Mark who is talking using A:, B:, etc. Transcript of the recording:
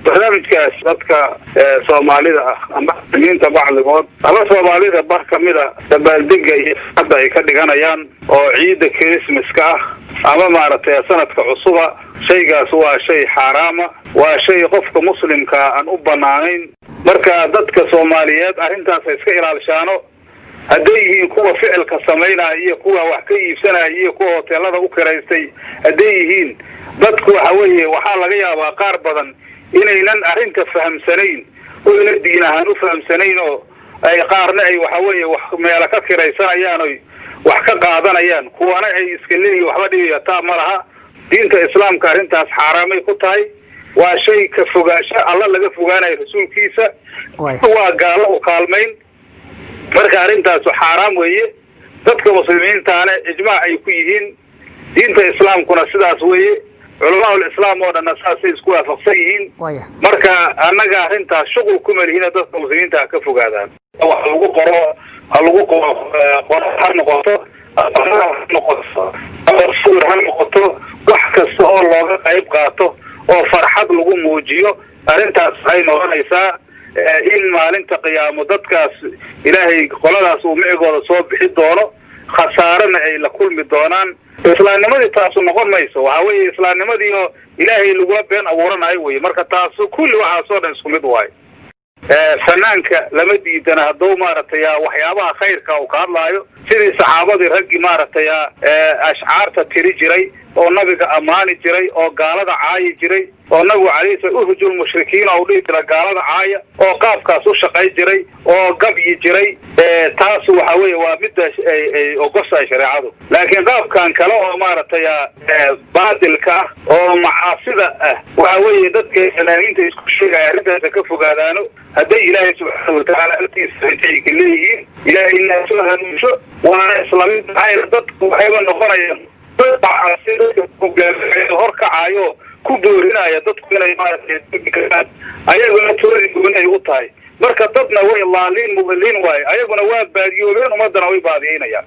A: barnaamijkaas dadka Soomaalida ah ama inta bacligood ama Soomaalida bar kamida dabaaldega iyo hadda ay ka dhiganayaan oo ciida Christmaska ah ama maaragtay sanadka cusuba shaygaas waa shay xaraama waa shay qofka muslimka aan u banaanayn marka dadka Soomaaliyeed arrintaas iska ilaalishaano hadday yihiin kuwa ficilka sameynaya iyo kuwa wax ka iibsanaya iyo kuwa hoteelada u kireystay hadday yihiin dadku waxa weeye waxa laga yaabaa qaar badan inaynan arrinta fahamsanayn oo ina diin ahaan u fahamsanayn oo ay qaarna ay waxa weeye wax meel ka kireysanayaan oo wax ka qaadanayaan kuwana ay iska leeyihiin waxba dhibiyata malaha diinta islaamka arrintaas xaraamay ku tahay waa shay ka fogaasha alla laga fogaanayo rasuulkiisa waa gaalo u kaalmayn marka arrintaas xaraam weeye dadka muslimiintaana ijmaac ay ku yihiin diinta islaamkuna sidaas weeye culimada islaam oo dhan asaasay isku waafaqsan yihiin marka anaga arrintaas shuqul ku malihiina dadka muslimiinta ka fogaadaan waxa lagu qoro noqoto wax kasta oo looga qayb qaato oo farxad lagu muujiyo arrintaas ay noqonaysaa in maalinta qiyaamo dadkaas ilaahay qoladaas uu micigooda soo bixi doono khasaarana ay la kulmi doonaan islaamnimadii taas noqon mayso waxa weeye islaamnimadii oo ilaahay lagu been abuuranayo weeye marka taas kulli waxa soo dhan isku mid waay fanaanka lama diidana hadoo maaragtay waxyaabaha khayrka uu ka hadlaayo sidii saxaabadii raggi maaragtay ashcaarta tiri jiray oo nabiga amaani jiray oo gaalada caayi jiray oo nabigu calayhi uhjul mushrikiin oo dhigta gaalada caaya oo qaabkaas u shaqay jiray oo gabyi jiray taas waxa weeye waa mid ay ogosay shariicadu laakiin qaabkan kale oo maaragtay baadilka oo macaasida waxa weeye dadka fanaaniinta isku sheegay arrintaas ka fogaadaano hadday ilaahay subxaanahu wa ta'aala intiisa ka leeyihiin ilaahay soo hanuunsho waana islaamida ay dadku waxay noqonayaan horkacayo ku boorinaya dadku inay maaragtay ayaguna toodi ay u tahay marka dadna way laaliin mudaliin waay ayaguna waa baadiyoobeen umadana way baadiyeynayaan